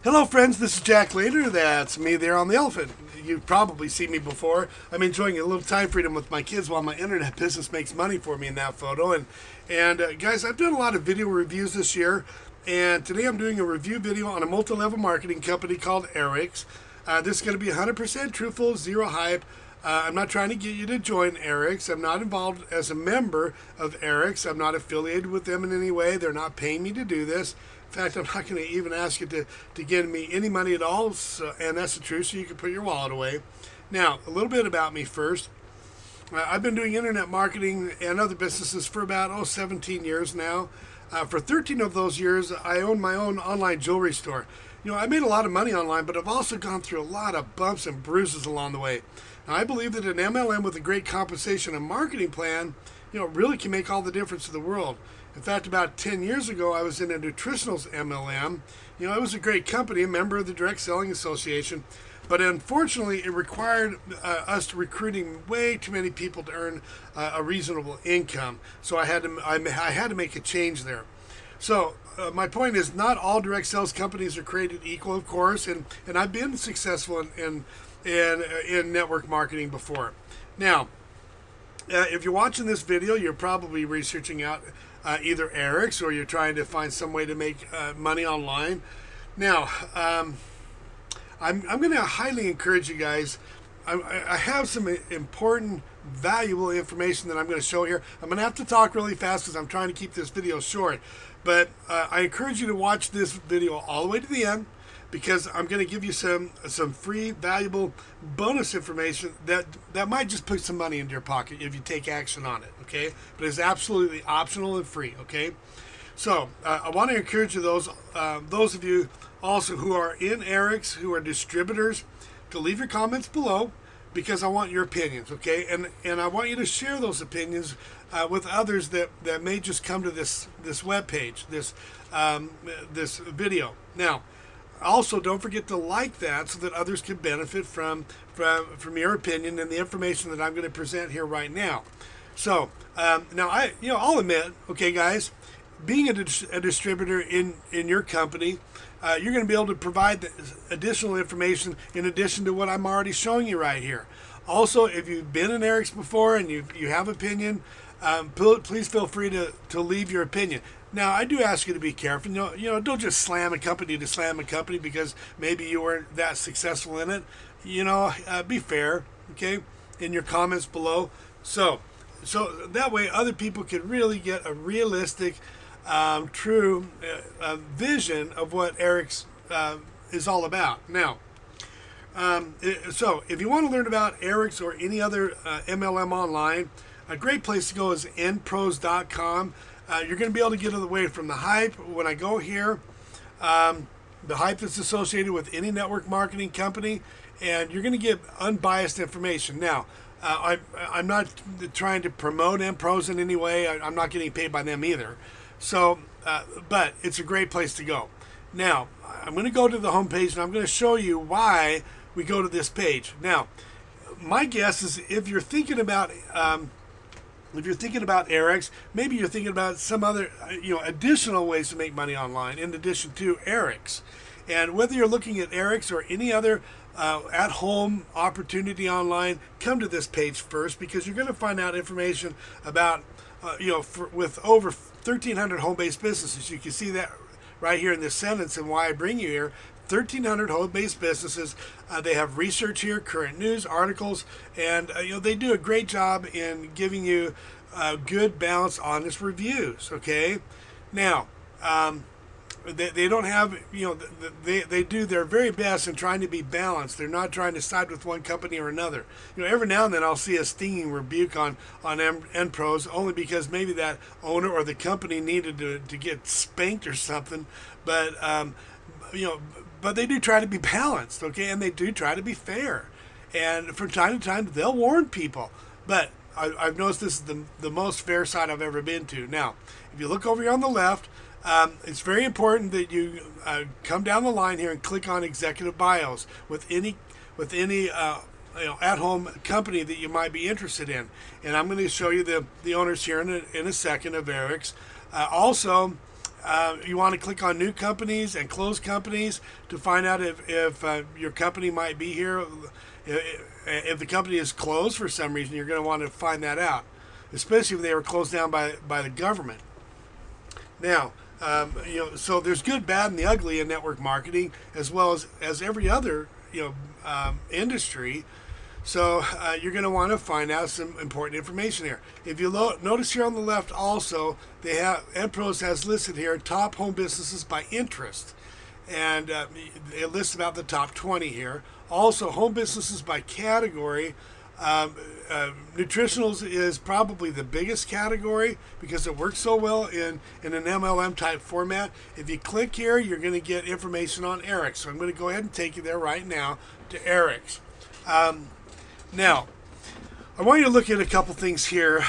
Hello friends, this is Jack Later. That's me there on the elephant. You've probably seen me before. I'm enjoying a little time freedom with my kids while my internet business makes money for me in that photo. And guys, I've done a lot of video reviews this year, and today I'm doing a review video on a multi-level marketing company called ARIIX. This is going to be 100% truthful, zero hype. I'm not trying to get you to join ARIIX. I'm not involved as a member of ARIIX. I'm not affiliated with them in any way. They're not paying me to do this. In fact, I'm not going to even ask you to give me any money at all, and that's the truth, so you can put your wallet away. Now, a little bit about me first. I've been doing internet marketing and other businesses for about 17 years now. For 13 of those years, I owned my own online jewelry store. You know, I made a lot of money online, but I've also gone through a lot of bumps and bruises along the way. Now, I believe that an MLM with a great compensation and marketing plan, really can make all the difference in the world. In fact, about 10 years ago, I was in a nutritionals MLM. It was a great company, a member of the Direct Selling Association, but unfortunately, it required us recruiting way too many people to earn a reasonable income. So I had to make a change there. So my point is, not all direct sales companies are created equal, of course, and I've been successful in network marketing before. Now, if you're watching this video, you're probably researching out either ARIIX, or you're trying to find some way to make money online. Now, I'm going to highly encourage you guys. I have some important, valuable information that I'm going to show here. I'm going to have to talk really fast because I'm trying to keep this video short. But I encourage you to watch this video all the way to the end, because I'm going to give you some free, valuable bonus information that might just put some money into your pocket if you take action on it, okay? But it's absolutely optional and free, okay? So I want to encourage you, those of you also who are in ARIIX, who are distributors, to leave your comments below, because I want your opinions, okay? And I want you to share those opinions with others that may just come to this web page, this video. Now, also, don't forget to like that so that others can benefit from your opinion and the information that I'm going to present here right now. So now I'll admit, okay, guys, being a distributor in your company, you're going to be able to provide additional information in addition to what I'm already showing you right here. Also, if you've been in ARIIX before and you have opinion, please feel free to leave your opinion. Now, I do ask you to be careful. Don't just slam a company to slam a company because maybe you weren't that successful in it. Be fair, okay, in your comments below. So that way other people could really get a realistic, true vision of what ARIIX is all about. Now, so if you want to learn about ARIIX or any other MLM online, a great place to go is NProzcom. You're going to be able to get away from the hype. When I go here, the hype that's associated with any network marketing company, and you're going to get unbiased information. Now, I'm not trying to promote MProz in any way. I'm not getting paid by them either. So, but it's a great place to go. Now, I'm going to go to the home page, and I'm going to show you why we go to this page. Now, my guess is if you're thinking about ARIIX, maybe you're thinking about some other, additional ways to make money online in addition to ARIIX. And whether you're looking at ARIIX or any other at-home opportunity online, come to this page first, because you're going to find out information about, with over 1,300 home-based businesses. You can see that right here in this sentence and why I bring you here. 1,300 home-based businesses. They have research here, current news, articles, and they do a great job in giving you good, balanced, honest reviews. Okay, now they don't have they do their very best in trying to be balanced. They're not trying to side with one company or another. Every now and then I'll see a stinging rebuke on NProz, only because maybe that owner or the company needed to get spanked or something, but but they do try to be balanced, okay, and they do try to be fair. And from time to time, they'll warn people. But I've noticed this is the most fair side I've ever been to. Now, if you look over here on the left, it's very important that you come down the line here and click on executive bios with any at-home company that you might be interested in. And I'm going to show you the owners here in a second of ARIIX. Also, You want to click on new companies and close companies to find out if your company might be here. If the company is closed for some reason, you're going to want to find that out, especially if they were closed down by the government. Now, so there's good, bad, and the ugly in network marketing, as well as every other industry. So you're going to want to find out some important information here. If you notice here on the left, also they have NPros has listed here top home businesses by interest, and it lists about the top 20 here. Also, home businesses by category. Nutritionals is probably the biggest category because it works so well in an MLM type format. If you click here, you're going to get information on ARIIX. So I'm going to go ahead and take you there right now to ARIIX. Now, I want you to look at a couple things here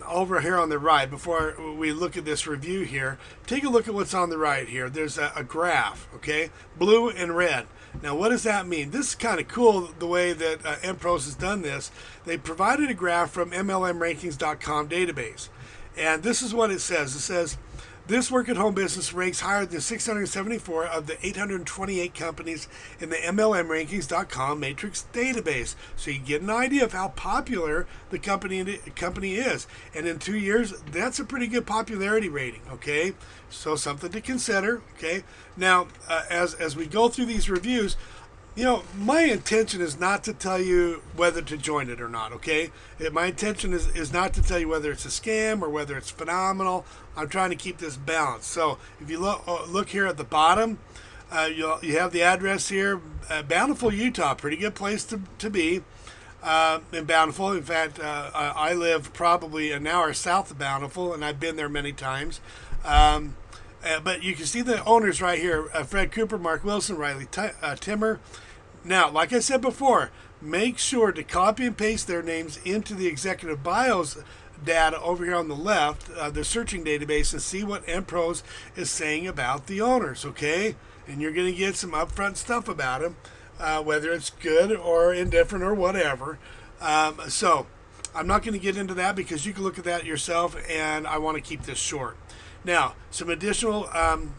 over here on the right before we look at this review here. Take a look at what's on the right here. There's a graph, okay? Blue and red. Now, what does that mean? This is kind of cool the way that MPros has done this. They provided a graph from MLMRankings.com database. And this is what it says. It says, this work-at-home business ranks higher than 674 of the 828 companies in the MLMRankings.com matrix database. So you get an idea of how popular the company is. And in 2 years, that's a pretty good popularity rating, okay? So something to consider, okay? Now, as we go through these reviews, my intention is not to tell you whether to join it or not, okay? My intention is not to tell you whether it's a scam or whether it's phenomenal. I'm trying to keep this balanced. So if you look here at the bottom, you have the address here, Bountiful, Utah, pretty good place to be in Bountiful. In fact, I live probably an hour south of Bountiful, and I've been there many times. But you can see the owners right here, Fred Cooper, Mark Wilson, Riley Timmer. Now, like I said before, make sure to copy and paste their names into the executive bios data over here on the left, the searching database, and see what MPros is saying about the owners, okay? And you're going to get some upfront stuff about them, whether it's good or indifferent or whatever. So I'm not going to get into that because you can look at that yourself, and I want to keep this short. Now, some additional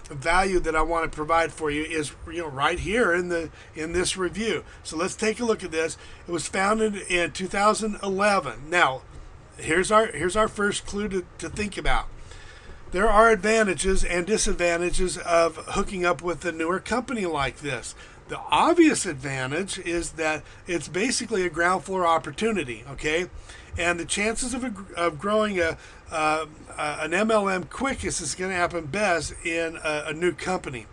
value that I want to provide for you is right here in this review. So let's take a look at this. It was founded in 2011. Now, here's our first clue to think about. There are advantages and disadvantages of hooking up with a newer company like this. The obvious advantage is that it's basically a ground floor opportunity, okay? And the chances of growing an MLM quickest is going to happen best in a new company.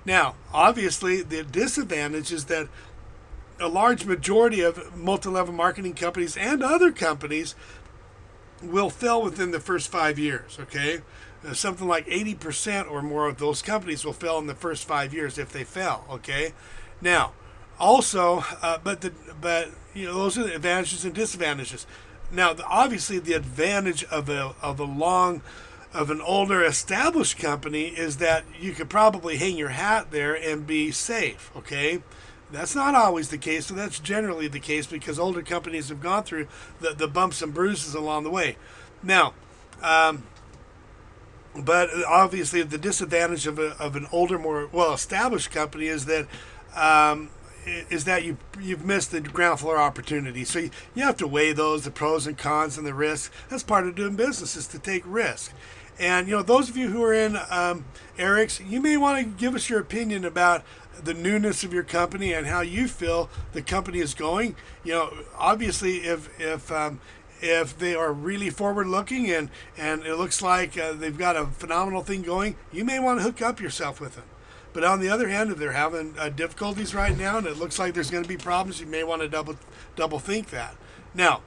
Now, obviously, the disadvantage is that a large majority of multi-level marketing companies and other companies will fail within the first 5 years, okay? Something like 80% or more of those companies will fail in the first 5 years if they fail, okay? Now, also, but those are the advantages and disadvantages. Now, obviously, the advantage of an older established company is that you could probably hang your hat there and be safe, okay? That's not always the case, but that's generally the case because older companies have gone through the bumps and bruises along the way. Now, but obviously the disadvantage of an older, more well-established company is that you've missed the ground floor opportunity. So you have to weigh the pros and cons and the risks. That's part of doing business, is to take risks. And those of you who are in ARIIX, you may want to give us your opinion about the newness of your company and how you feel the company is going. Obviously, if they are really forward-looking and it looks like they've got a phenomenal thing going, you may want to hook up yourself with them. But on the other hand, if they're having difficulties right now and it looks like there's going to be problems, you may want to double think that. Now,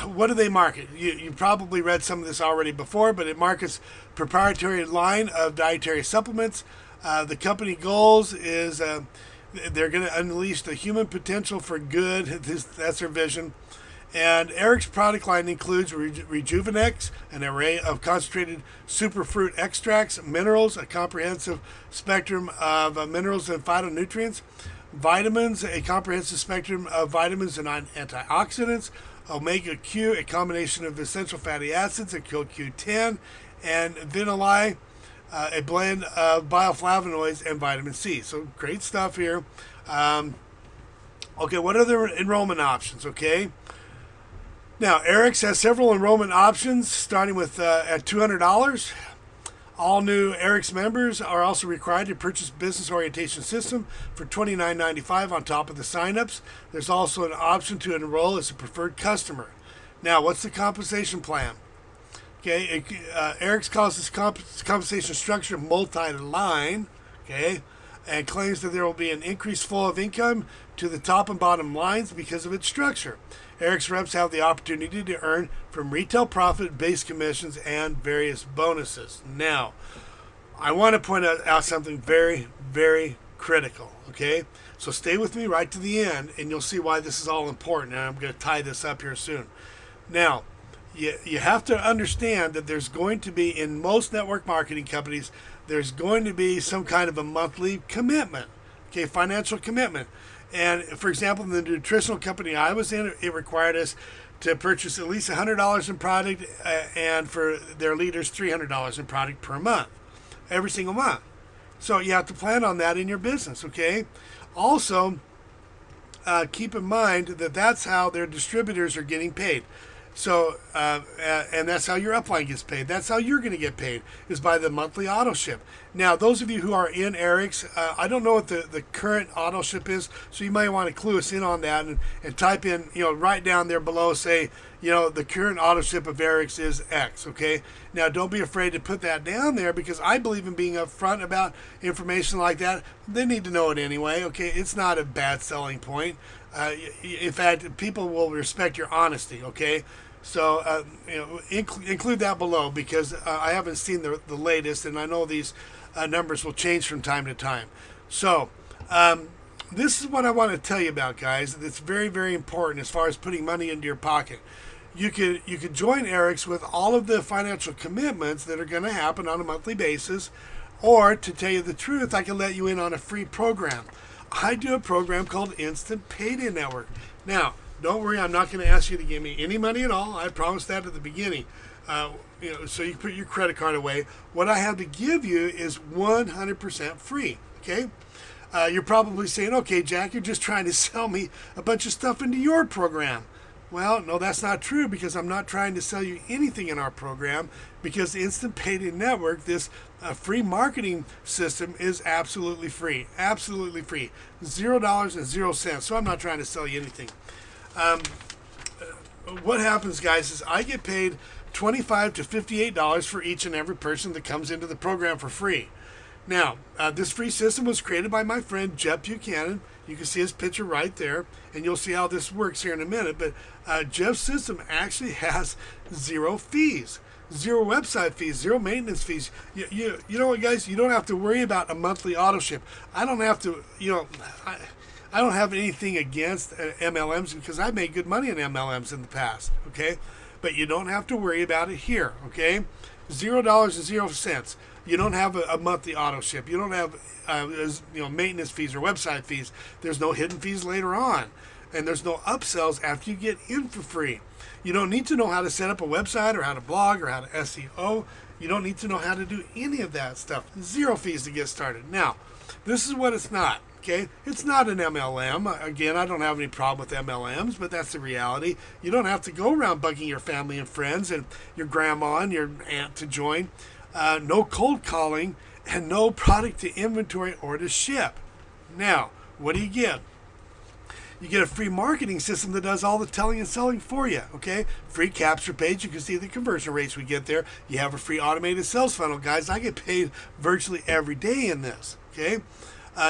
what do they market? You probably read some of this already before, but it markets proprietary line of dietary supplements. The company goals is they're going to unleash the human potential for good. That's their vision. And ARIIX product line includes Rejuveniix, an array of concentrated superfruit extracts, minerals, a comprehensive spectrum of minerals and phytonutrients, vitamins, a comprehensive spectrum of vitamins and antioxidants, omega Q, a combination of essential fatty acids and CoQ10, and Vinali, a blend of bioflavonoids and vitamin C. So great stuff here. Okay, what are the enrollment options? Okay. Now, ARIIX has several enrollment options, starting with at $200. All new ARIIX members are also required to purchase Business Orientation System for $29.95 on top of the signups. There's also an option to enroll as a preferred customer. Now, what's the compensation plan? Okay, ARIIX calls this compensation structure multi-line, okay, and claims that there will be an increased flow of income to the top and bottom lines because of its structure. ARIIX reps have the opportunity to earn from retail profit, base commissions, and various bonuses. Now, I want to point out something very, very critical, okay? So stay with me right to the end, and you'll see why this is all important, and I'm going to tie this up here soon. Now, you have to understand that there's going to be, in most network marketing companies, there's going to be some kind of a monthly commitment, okay, financial commitment. And for example, in the nutritional company I was in, it required us to purchase at least $100 in product, and for their leaders, $300 in product per month, every single month. So you have to plan on that in your business, okay? Also, keep in mind that that's how their distributors are getting paid. So, and that's how your upline gets paid. That's how you're going to get paid, is by the monthly auto ship. Now, those of you who are in ARIIX, I don't know what the current auto ship is, so you might want to clue us in on that and type in, right down there below, say, the current auto ship of ARIIX is X, okay? Now, don't be afraid to put that down there, because I believe in being upfront about information like that. They need to know it anyway, okay? It's not a bad selling point. In fact, people will respect your honesty, okay? So, include that below, because I haven't seen the latest, and I know these numbers will change from time to time. So, this is what I want to tell you about, guys. It's very, very important as far as putting money into your pocket. You could join ARIIX with all of the financial commitments that are going to happen on a monthly basis, or, to tell you the truth, I can let you in on a free program. I do a program called Instant Payday Network. Now, don't worry, I'm not going to ask you to give me any money at all. I promised that at the beginning. So you put your credit card away. What I have to give you is 100% free, okay? You're probably saying, okay, Jack, you're just trying to sell me a bunch of stuff into your program. Well, no, that's not true, because I'm not trying to sell you anything in our program, because the Instant Payday Network, this free marketing system, is absolutely free. Absolutely free. $0 and 0 cents. So I'm not trying to sell you anything. What happens, guys, is I get paid $25 to $58 for each and every person that comes into the program for free. Now, this free system was created by my friend Jeff Buchanan. You can see his picture right there, and you'll see how this works here in a minute. But Jeff's system actually has 0 fees, 0 website fees, 0 maintenance fees. You know what, guys? You don't have to worry about a monthly auto ship. I don't have to, I don't have anything against MLMs, because I've made good money in MLMs in the past, okay? But you don't have to worry about it here, okay? $0 and 0 cents. You don't have a monthly auto ship. You don't have maintenance fees or website fees. There's no hidden fees later on, and there's no upsells after you get in for free. You don't need to know how to set up a website or how to blog or how to SEO. You don't need to know how to do any of that stuff. 0 fees to get started. Now, this is what it's not. Okay, it's not an MLM. Again, I don't have any problem with MLMs, but that's the reality. You don't have to go around bugging your family and friends and your grandma and your aunt to join. No cold calling, and no product to inventory or to ship. Now, what do you get? You get a free marketing system that does all the telling and selling for you, okay? Free capture page. You can see the conversion rates we get there. You have a free automated sales funnel. Guys, I get paid virtually every day in this, okay?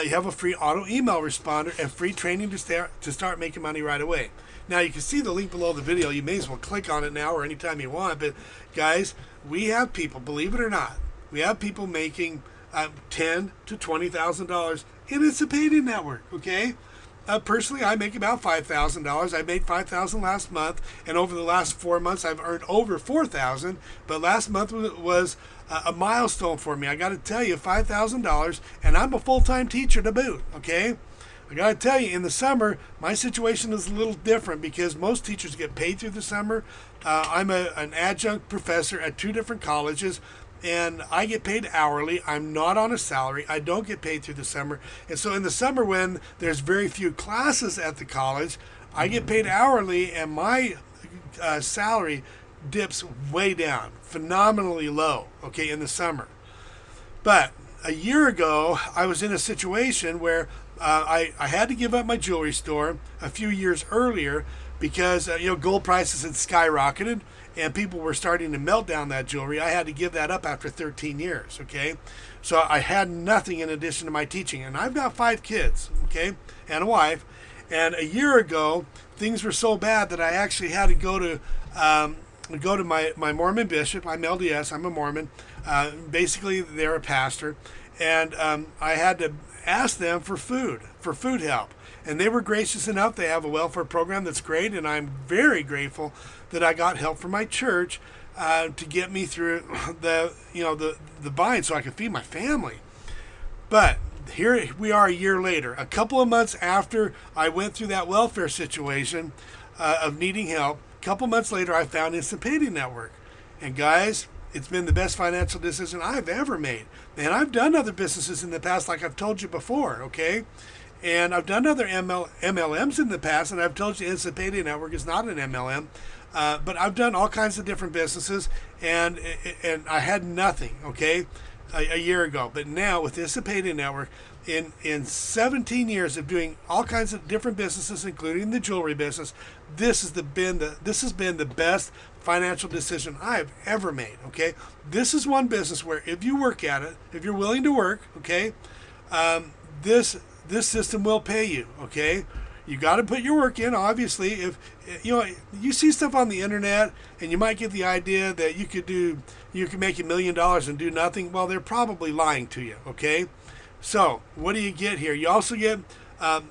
You have a free auto email responder and free training to start making money right away. Now, you can see the link below the video. You may as well click on it now or anytime you want. But, guys, we have people, believe it or not, we have people making $10,000 to $20,000 in Instant Payday Network, okay? Personally, I make about $5,000. I made $5,000 last month, and over the last 4 months, I've earned over $4,000. But last month was a milestone for me. I got to tell you, $5,000, and I'm a full-time teacher to boot. Okay, I got to tell you, in the summer, my situation is a little different, because most teachers get paid through the summer. I'm an adjunct professor at 2 different colleges. and I get paid hourly. I'm not on a salary. I don't get paid through the summer. And so in the summer, when there's very few classes at the college, I get paid hourly, and my salary dips way down, phenomenally low, okay, in the summer. But a year ago, I was in a situation where I had to give up my jewelry store a few years earlier because gold prices had skyrocketed and people were starting to melt down that jewelry. I had to give that up after 13 years, okay? So I had nothing in addition to my teaching. And I've got 5 kids, okay, and a wife. And a year ago, things were so bad that I actually had to go to my Mormon bishop. I'm LDS. I'm a Mormon. Basically, they're a pastor. And I had to ask them for food help. And they were gracious enough. They have a welfare program that's great. And I'm very grateful that I got help from my church to get me through the bind so I could feed my family. But here we are a year later, a couple of months after I went through that welfare situation of needing help. A couple months later, I found Instant Payday Network. And guys, it's been the best financial decision I've ever made. And I've done other businesses in the past, like I've told you before, okay? And I've done other MLMs in the past, and I've told you Instant Payday Network is not an MLM. But I've done all kinds of different businesses, and I had nothing, okay, a year ago. But now with Instant Payday Network, in 17 years of doing all kinds of different businesses, including the jewelry business, this has been the best financial decision I've ever made, okay? This is one business where if you work at it, if you're willing to work, okay, this system will pay you, okay? You got to put your work in, obviously. If you see stuff on the internet and you might get the idea that you could make $1 million and do nothing, well, they're probably lying to you, okay? So what do you get here? You also get a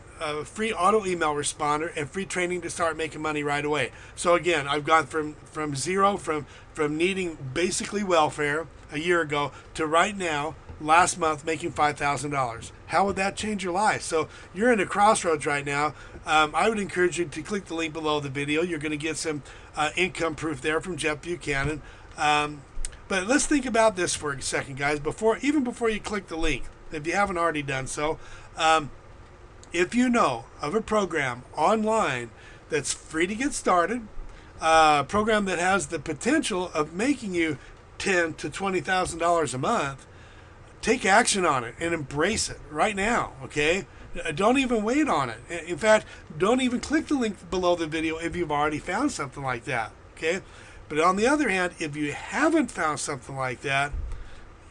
free auto email responder and free training to start making money right away. So again, I've gone from zero, from needing basically welfare a year ago to right now, last month, making $5,000. How would that change your life? So you're in a crossroads right now. I would encourage you to click the link below the video. You're going to get some income proof there from Jeff Buchanan. But let's think about this for a second, guys. Even before you click the link, if you haven't already done so, if you know of a program online that's free to get started, a program that has the potential of making you $10,000 to $20,000 a month, take action on it and embrace it right now, okay? Don't even wait on it. In fact, don't even click the link below the video if you've already found something like that, okay? But on the other hand, if you haven't found something like that,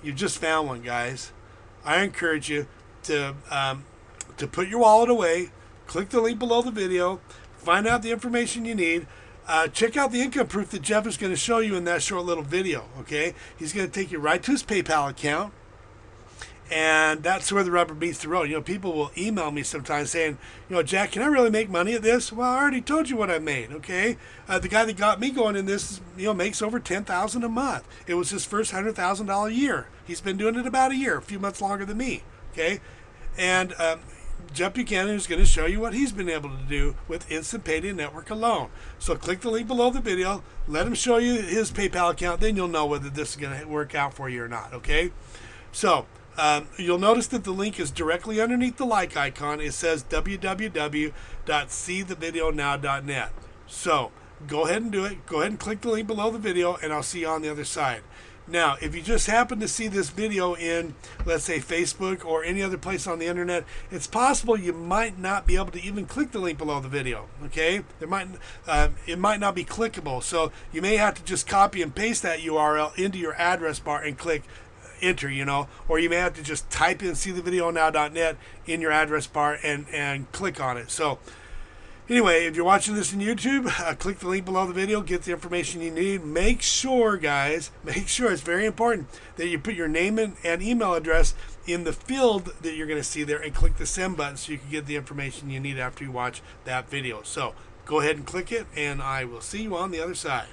you just found one, guys. I encourage you to put your wallet away, click the link below the video, find out the information you need. Check out the income proof that Jeff is going to show you in that short little video, okay? He's going to take you right to his PayPal account. And that's where the rubber meets the road. People will email me sometimes saying, Jack, can I really make money at this? Well, I already told you what I made, okay? The guy that got me going in this, makes over $10,000 a month. It was his first $100,000 year. He's been doing it about a year, a few months longer than me, okay? And Jeff Buchanan is going to show you what he's been able to do with Instant Payday Network alone. So click the link below the video. Let him show you his PayPal account. Then you'll know whether this is going to work out for you or not, okay? So you'll notice that the link is directly underneath the like icon. It says www.seethevideonow.net. So go ahead and do it. Go ahead and click the link below the video, and I'll see you on the other side. Now, if you just happen to see this video in, let's say, Facebook or any other place on the internet, it's possible you might not be able to even click the link below the video, okay? It might not be clickable, so you may have to just copy and paste that URL into your address bar and click enter, or you may have to just type in seethevideonow.net in your address bar and click on it. So anyway, if you're watching this on YouTube, click the link below the video, get the information you need. Make sure, guys, it's very important that you put your name and email address in the field that you're going to see there and click the send button so you can get the information you need after you watch that video. So go ahead and click it, and I will see you on the other side.